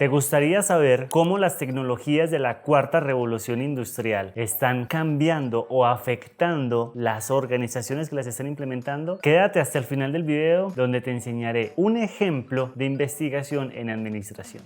¿Te gustaría saber cómo las tecnologías de la cuarta revolución industrial están cambiando o afectando las organizaciones que las están implementando? Quédate hasta el final del video donde te enseñaré un ejemplo de investigación en administración.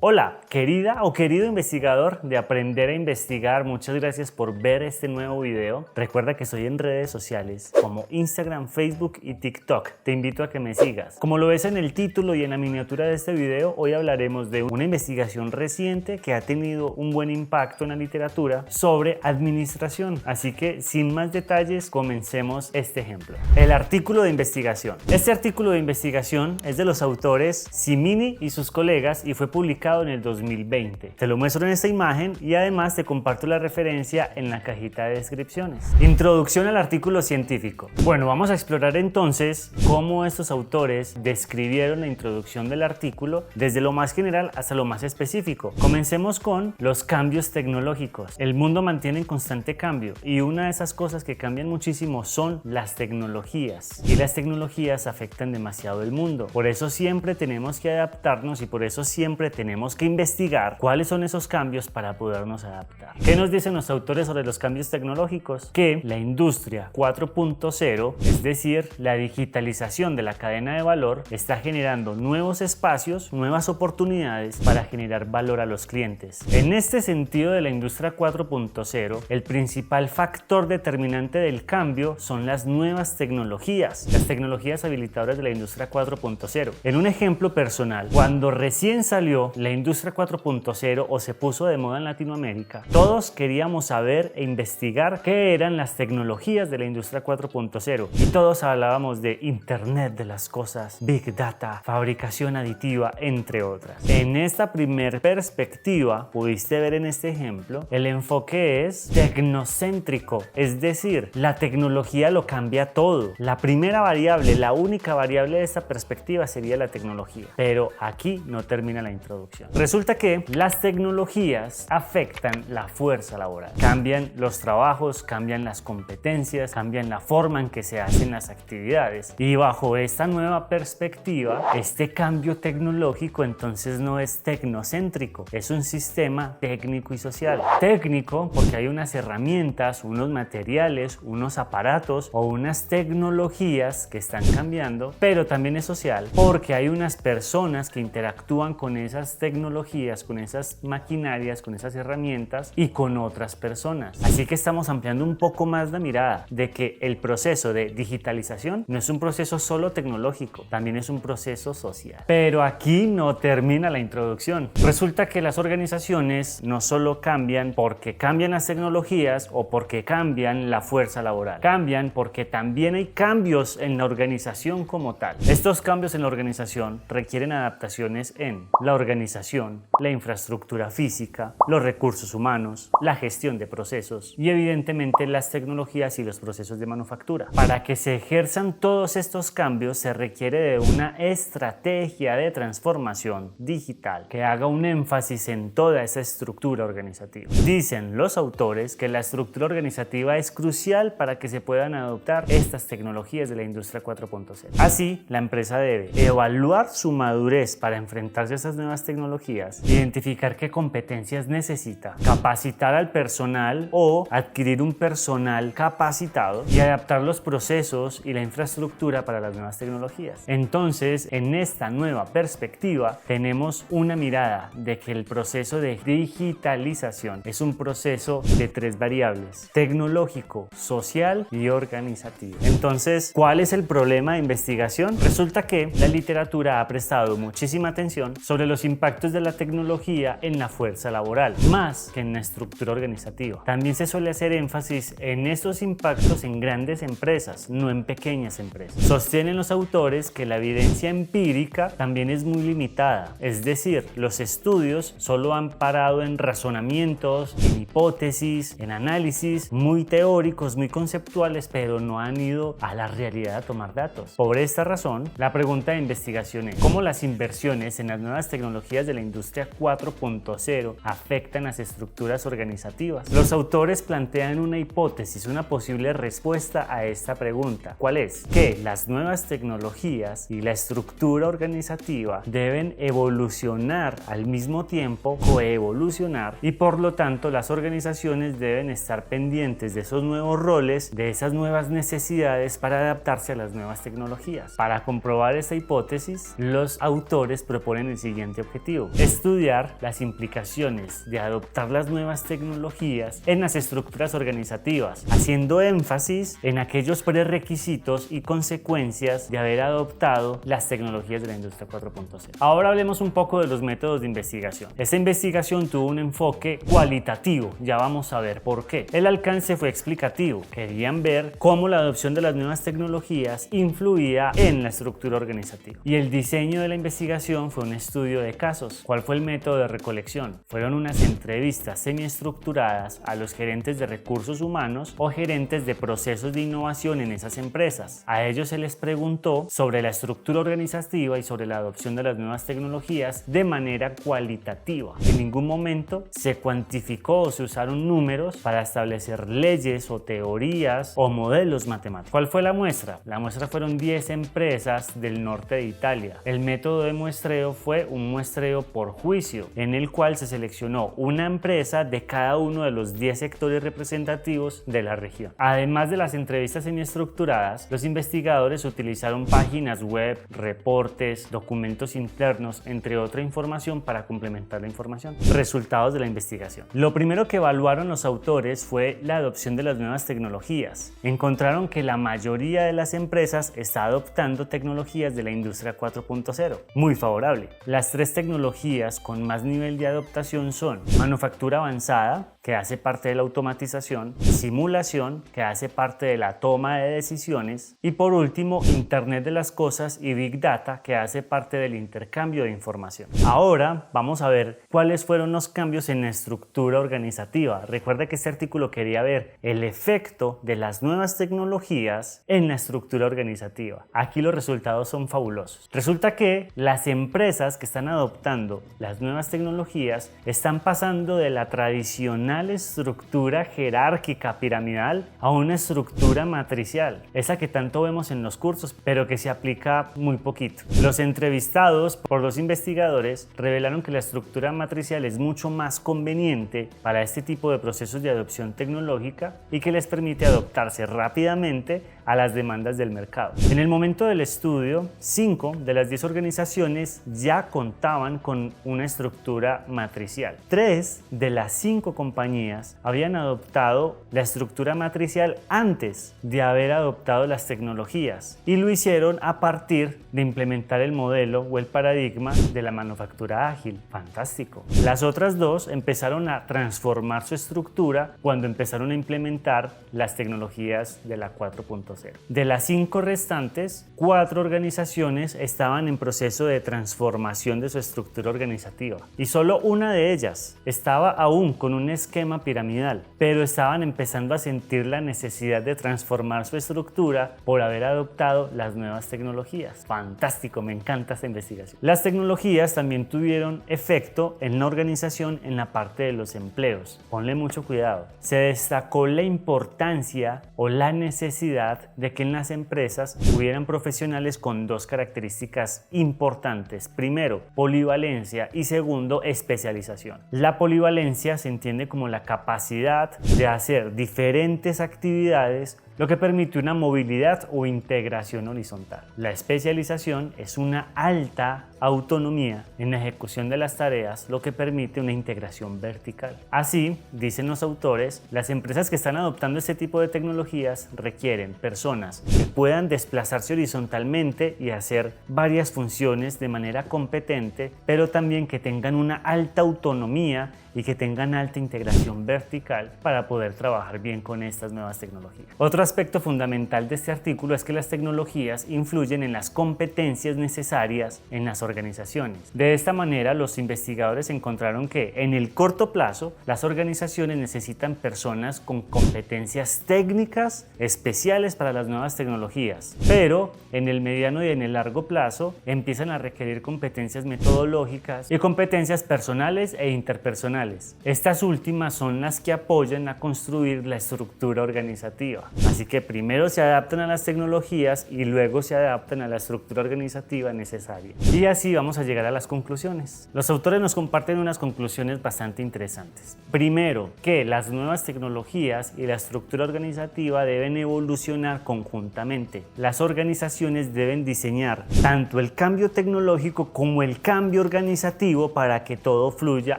Hola, querida o querido investigador de Aprender a Investigar, muchas gracias por ver este nuevo video. Recuerda que estoy en redes sociales como Instagram, Facebook y TikTok. Te invito a que me sigas. Como lo ves en el título y en la miniatura de este video, hoy hablaremos de una investigación reciente que ha tenido un buen impacto en la literatura sobre administración. Así que, sin más detalles, comencemos este ejemplo. El artículo de investigación. Este artículo de investigación es de los autores Cimini y sus colegas y fue publicado en el 2020. Te lo muestro en esta imagen y además te comparto la referencia en la cajita de descripciones. Introducción al artículo científico. Bueno, vamos a explorar entonces cómo estos autores describieron la introducción del artículo desde lo más general hasta lo más específico. Comencemos con los cambios tecnológicos. El mundo mantiene en constante cambio y una de esas cosas que cambian muchísimo son las tecnologías. Y las tecnologías afectan demasiado el mundo. Por eso siempre tenemos que adaptarnos y por eso siempre tenemos que investigar cuáles son esos cambios para podernos adaptar. ¿Qué nos dicen los autores sobre los cambios tecnológicos? Que la industria 4.0, es decir, la digitalización de la cadena de valor, está generando nuevos espacios, nuevas oportunidades para generar valor a los clientes. En este sentido de la industria 4.0, el principal factor determinante del cambio son las nuevas tecnologías, las tecnologías habilitadoras de la industria 4.0. En un ejemplo personal, cuando recién salió la industria 4.0 o se puso de moda en Latinoamérica, todos queríamos saber e investigar qué eran las tecnologías de la industria 4.0 y todos hablábamos de Internet de las cosas, Big Data, fabricación aditiva, entre otras. En esta primer perspectiva, pudiste ver en este ejemplo, el enfoque es tecnocéntrico, es decir, la tecnología lo cambia todo. La primera variable, la única variable de esta perspectiva sería la tecnología, pero aquí no termina la introducción. Resulta que las tecnologías afectan la fuerza laboral. Cambian los trabajos, cambian las competencias, cambian la forma en que se hacen las actividades. Y bajo esta nueva perspectiva, este cambio tecnológico entonces no es tecnocéntrico, es un sistema técnico y social. Técnico porque hay unas herramientas, unos materiales, unos aparatos o unas tecnologías que están cambiando, pero también es social porque hay unas personas que interactúan con esas tecnologías, con esas maquinarias, con esas herramientas y con otras personas. Así que estamos ampliando un poco más la mirada de que el proceso de digitalización no es un proceso solo tecnológico, también es un proceso social. Pero aquí no termina la introducción. Resulta que las organizaciones no solo cambian porque cambian las tecnologías o porque cambian la fuerza laboral, cambian porque también hay cambios en la organización como tal. Estos cambios en la organización requieren adaptaciones en la organización, la infraestructura física, los recursos humanos, la gestión de procesos y evidentemente las tecnologías y los procesos de manufactura. Para que se ejerzan todos estos cambios se requiere de una estrategia de transformación digital que haga un énfasis en toda esa estructura organizativa. Dicen los autores que la estructura organizativa es crucial para que se puedan adoptar estas tecnologías de la industria 4.0. Así, la empresa debe evaluar su madurez para enfrentarse a esas nuevas tecnologías, identificar qué competencias necesita, capacitar al personal o adquirir un personal capacitado y adaptar los procesos y la infraestructura para las nuevas tecnologías. Entonces, en esta nueva perspectiva, tenemos una mirada de que el proceso de digitalización es un proceso de tres variables: tecnológico, social y organizativo. Entonces, ¿cuál es el problema de investigación? Resulta que la literatura ha prestado muchísima atención sobre los impactos de la tecnología en la fuerza laboral, más que en la estructura organizativa. También se suele hacer énfasis en estos impactos en grandes empresas, no en pequeñas empresas. Sostienen los autores que la evidencia empírica también es muy limitada, es decir, los estudios solo han parado en razonamientos, en hipótesis, en análisis muy teóricos, muy conceptuales, pero no han ido a la realidad a tomar datos. Por esta razón, la pregunta de investigación es: ¿cómo las inversiones en las nuevas tecnologías tecnologías de la industria 4.0 afectan las estructuras organizativas? Los autores plantean una hipótesis, una posible respuesta a esta pregunta. ¿Cuál es? Que las nuevas tecnologías y la estructura organizativa deben evolucionar al mismo tiempo, coevolucionar, y por lo tanto las organizaciones deben estar pendientes de esos nuevos roles, de esas nuevas necesidades para adaptarse a las nuevas tecnologías. Para comprobar esta hipótesis, los autores proponen el siguiente objetivo: estudiar las implicaciones de adoptar las nuevas tecnologías en las estructuras organizativas, haciendo énfasis en aquellos prerequisitos y consecuencias de haber adoptado las tecnologías de la industria 4.0. Ahora hablemos un poco de los métodos de investigación. Esta investigación tuvo un enfoque cualitativo, ya vamos a ver por qué. El alcance fue explicativo, querían ver cómo la adopción de las nuevas tecnologías influía en la estructura organizativa. Y el diseño de la investigación fue un estudio de casos. ¿Cuál fue el método de recolección? Fueron unas entrevistas semiestructuradas a los gerentes de recursos humanos o gerentes de procesos de innovación en esas empresas. A ellos se les preguntó sobre la estructura organizativa y sobre la adopción de las nuevas tecnologías de manera cualitativa. En ningún momento se cuantificó o se usaron números para establecer leyes o teorías o modelos matemáticos. ¿Cuál fue la muestra? La muestra fueron 10 empresas del norte de Italia. El método de muestreo fue un muestreo por juicio, en el cual se seleccionó una empresa de cada uno de los 10 sectores representativos de la región. Además de las entrevistas semiestructuradas, los investigadores utilizaron páginas web, reportes, documentos internos, entre otra información para complementar la información. Resultados de la investigación. Lo primero que evaluaron los autores fue la adopción de las nuevas tecnologías. Encontraron que la mayoría de las empresas está adoptando tecnologías de la industria 4.0. Muy favorable. Las 3 tecnologías con más nivel de adoptación son manufactura avanzada, que hace parte de la automatización, simulación, que hace parte de la toma de decisiones, y por último, Internet de las cosas y Big Data, que hace parte del intercambio de información. Ahora vamos a ver cuáles fueron los cambios en la estructura organizativa. Recuerda que este artículo quería ver el efecto de las nuevas tecnologías en la estructura organizativa. Aquí los resultados son fabulosos. Resulta que las empresas que están adoptando las nuevas tecnologías están pasando de la tradicional estructura jerárquica piramidal a una estructura matricial, esa que tanto vemos en los cursos, pero que se aplica muy poquito. Los entrevistados por los investigadores revelaron que la estructura matricial es mucho más conveniente para este tipo de procesos de adopción tecnológica y que les permite adaptarse rápidamente a las demandas del mercado. En el momento del estudio, 5 de las 10 organizaciones ya contaban con una estructura matricial. 3 de las 5 compañías habían adoptado la estructura matricial antes de haber adoptado las tecnologías, y lo hicieron a partir de implementar el modelo o el paradigma de la manufactura ágil. Fantástico. Las otras 2 empezaron a transformar su estructura cuando empezaron a implementar las tecnologías de la 4.0. De las 5 restantes, 4 organizaciones estaban en proceso de transformación de su estructura organizativa, y solo una de ellas estaba aún con un esquema piramidal, pero estaban empezando a sentir la necesidad de transformar su estructura por haber adoptado las nuevas tecnologías. Fantástico, me encanta esta investigación. Las tecnologías también tuvieron efecto en la organización en la parte de los empleos. Ponle mucho cuidado. Se destacó la importancia o la necesidad de que en las empresas hubieran profesionales con 2 características importantes. Primero, polivalencia, y segundo, especialización. La polivalencia se entiende como la capacidad de hacer diferentes actividades, lo que permite una movilidad o integración horizontal. La especialización es una alta autonomía en la ejecución de las tareas, lo que permite una integración vertical. Así, dicen los autores, las empresas que están adoptando este tipo de tecnologías requieren personas que puedan desplazarse horizontalmente y hacer varias funciones de manera competente, pero también que tengan una alta autonomía y que tengan alta integración vertical para poder trabajar bien con estas nuevas tecnologías. Otro aspecto fundamental de este artículo es que las tecnologías influyen en las competencias necesarias en las organizaciones. De esta manera, los investigadores encontraron que en el corto plazo, las organizaciones necesitan personas con competencias técnicas especiales para las nuevas tecnologías, pero en el mediano y en el largo plazo empiezan a requerir competencias metodológicas y competencias personales e interpersonales. Estas últimas son las que apoyan a construir la estructura organizativa. Así que primero se adaptan a las tecnologías y luego se adaptan a la estructura organizativa necesaria. Y así vamos a llegar a las conclusiones. Los autores nos comparten unas conclusiones bastante interesantes. Primero, que las nuevas tecnologías y la estructura organizativa deben evolucionar conjuntamente. Las organizaciones deben diseñar tanto el cambio tecnológico como el cambio organizativo para que todo fluya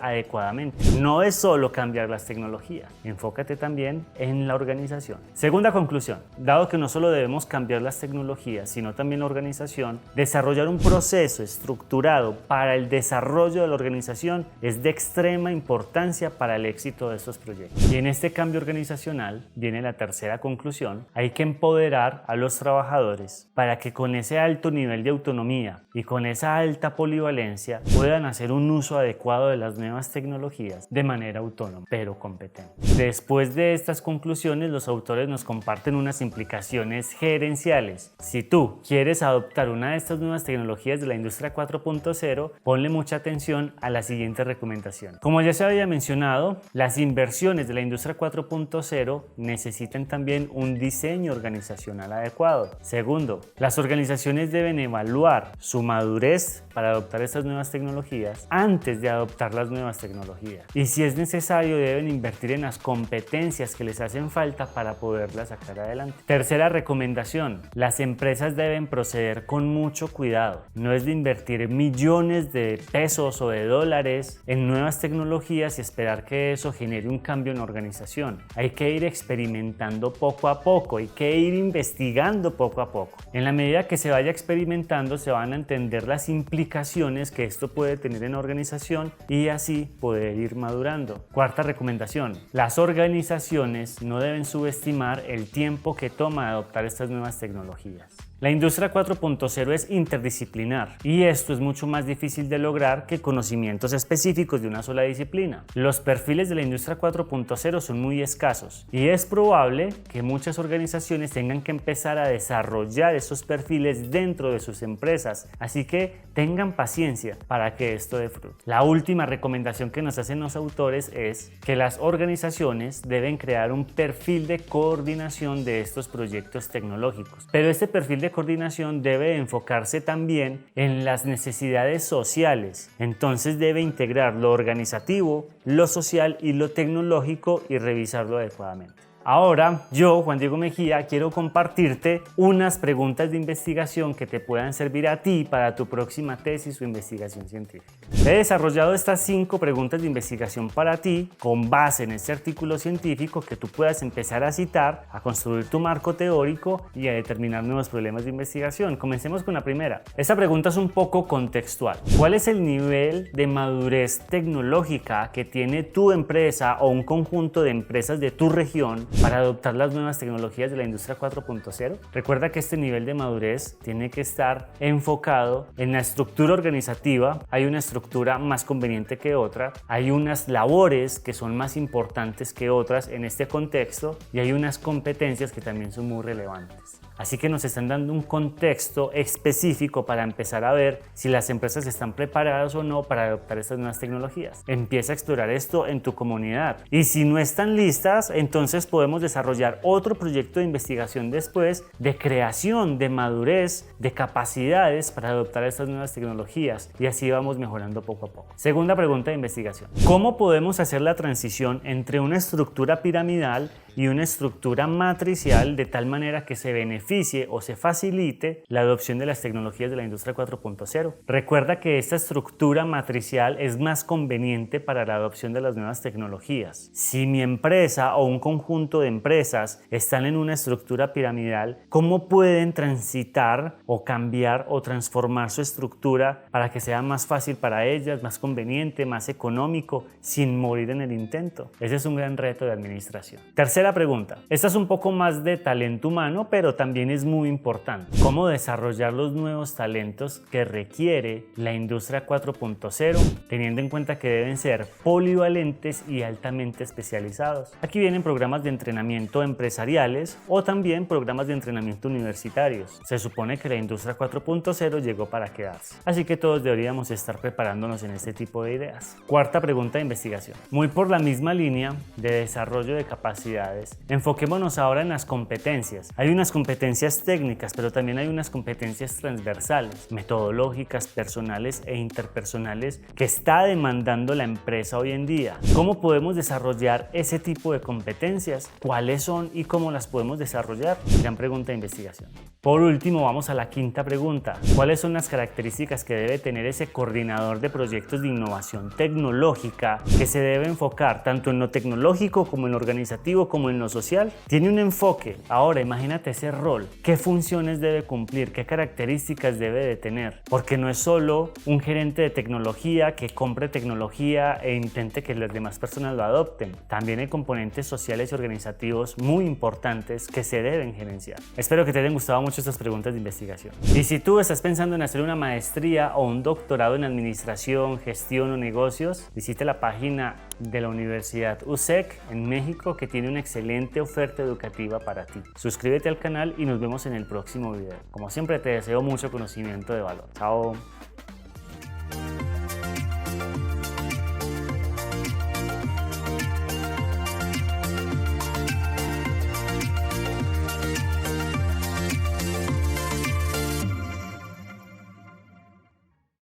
adecuadamente. No es solo cambiar las tecnologías, enfócate también en la organización. Segunda conclusión, dado que no solo debemos cambiar las tecnologías, sino también la organización, desarrollar un proceso estructurado para el desarrollo de la organización es de extrema importancia para el éxito de estos proyectos. Y en este cambio organizacional viene la tercera conclusión, hay que empoderar a los trabajadores para que con ese alto nivel de autonomía y con esa alta polivalencia puedan hacer un uso adecuado de las nuevas tecnologías de manera autónoma, pero competente. Después de estas conclusiones, los autores nos comparten unas implicaciones gerenciales. Si tú quieres adoptar una de estas nuevas tecnologías de la industria 4.0, ponle mucha atención a la siguiente recomendación. Como ya se había mencionado, las inversiones de la industria 4.0 necesitan también un diseño organizacional adecuado. Segundo, las organizaciones deben evaluar su madurez para adoptar estas nuevas tecnologías antes de adoptar las nuevas tecnologías. Y si es necesario, deben invertir en las competencias que les hacen falta para poderlas sacar adelante. Tercera recomendación, las empresas deben proceder con mucho cuidado. No es de invertir millones de pesos o de dólares en nuevas tecnologías y esperar que eso genere un cambio en la organización. Hay que ir experimentando poco a poco, hay que ir investigando poco a poco. En la medida que se vaya experimentando, se van a entender las implicaciones que esto puede tener en la organización y así poder ir madurando. Cuarta recomendación, las organizaciones no deben subestimar el tiempo que toma adoptar estas nuevas tecnologías. La industria 4.0 es interdisciplinar y esto es mucho más difícil de lograr que conocimientos específicos de una sola disciplina. Los perfiles de la industria 4.0 son muy escasos y es probable que muchas organizaciones tengan que empezar a desarrollar esos perfiles dentro de sus empresas, así que tengan paciencia para que esto dé fruto. La última recomendación que nos hacen los autores es que las organizaciones deben crear un perfil de coordinación de estos proyectos tecnológicos, pero este perfil de coordinación debe enfocarse también en las necesidades sociales. Entonces debe integrar lo organizativo, lo social y lo tecnológico y revisarlo adecuadamente. Ahora, yo, Juan Diego Mejía, quiero compartirte unas preguntas de investigación que te puedan servir a ti para tu próxima tesis o investigación científica. He desarrollado estas 5 preguntas de investigación para ti con base en este artículo científico que tú puedas empezar a citar, a construir tu marco teórico y a determinar nuevos problemas de investigación. Comencemos con la primera. Esta pregunta es un poco contextual. ¿Cuál es el nivel de madurez tecnológica que tiene tu empresa o un conjunto de empresas de tu región para adoptar las nuevas tecnologías de la industria 4.0? Recuerda que este nivel de madurez tiene que estar enfocado en la estructura organizativa. Hay una estructura más conveniente que otra, hay unas labores que son más importantes que otras en este contexto y hay unas competencias que también son muy relevantes. Así que nos están dando un contexto específico para empezar a ver si las empresas están preparadas o no para adoptar estas nuevas tecnologías. Empieza a explorar esto en tu comunidad y si no están listas, entonces podemos desarrollar otro proyecto de investigación después de creación, de madurez, de capacidades para adoptar estas nuevas tecnologías y así vamos mejorando poco a poco. Segunda pregunta de investigación. ¿Cómo podemos hacer la transición entre una estructura piramidal y una estructura matricial de tal manera que se beneficie o se facilite la adopción de las tecnologías de la industria 4.0? Recuerda que esta estructura matricial es más conveniente para la adopción de las nuevas tecnologías. Si mi empresa o un conjunto de empresas están en una estructura piramidal, ¿cómo pueden transitar o cambiar o transformar su estructura para que sea más fácil para ellas, más conveniente, más económico, sin morir en el intento? Ese es un gran reto de administración. Tercera Tercera pregunta. Esta es un poco más de talento humano, pero también es muy importante. ¿Cómo desarrollar los nuevos talentos que requiere la industria 4.0, teniendo en cuenta que deben ser polivalentes y altamente especializados? Aquí vienen programas de entrenamiento empresariales o también programas de entrenamiento universitarios. Se supone que la industria 4.0 llegó para quedarse, así que todos deberíamos estar preparándonos en este tipo de ideas. Cuarta pregunta de investigación. Muy por la misma línea de desarrollo de capacidades, enfoquémonos ahora en las competencias. Hay unas competencias técnicas, pero también hay unas competencias transversales, metodológicas, personales e interpersonales que está demandando la empresa hoy en día. ¿Cómo podemos desarrollar ese tipo de competencias? ¿Cuáles son y cómo las podemos desarrollar? Gran pregunta de investigación. Por último, vamos a la quinta pregunta. ¿Cuáles son las características que debe tener ese coordinador de proyectos de innovación tecnológica que se debe enfocar tanto en lo tecnológico como en lo organizativo como en lo social? Tiene un enfoque. Ahora imagínate ese rol. ¿Qué funciones debe cumplir? ¿Qué características debe de tener? Porque no es solo un gerente de tecnología que compre tecnología e intente que las demás personas lo adopten. También hay componentes sociales y organizativos muy importantes que se deben gerenciar. Espero que te hayan gustado mucho estas preguntas de investigación. Y si tú estás pensando en hacer una maestría o un doctorado en administración, gestión o negocios, visita la página de la Universidad USEC en México, que tiene una excelente oferta educativa para ti. Suscríbete al canal y nos vemos en el próximo video. Como siempre, te deseo mucho conocimiento de valor. Chao.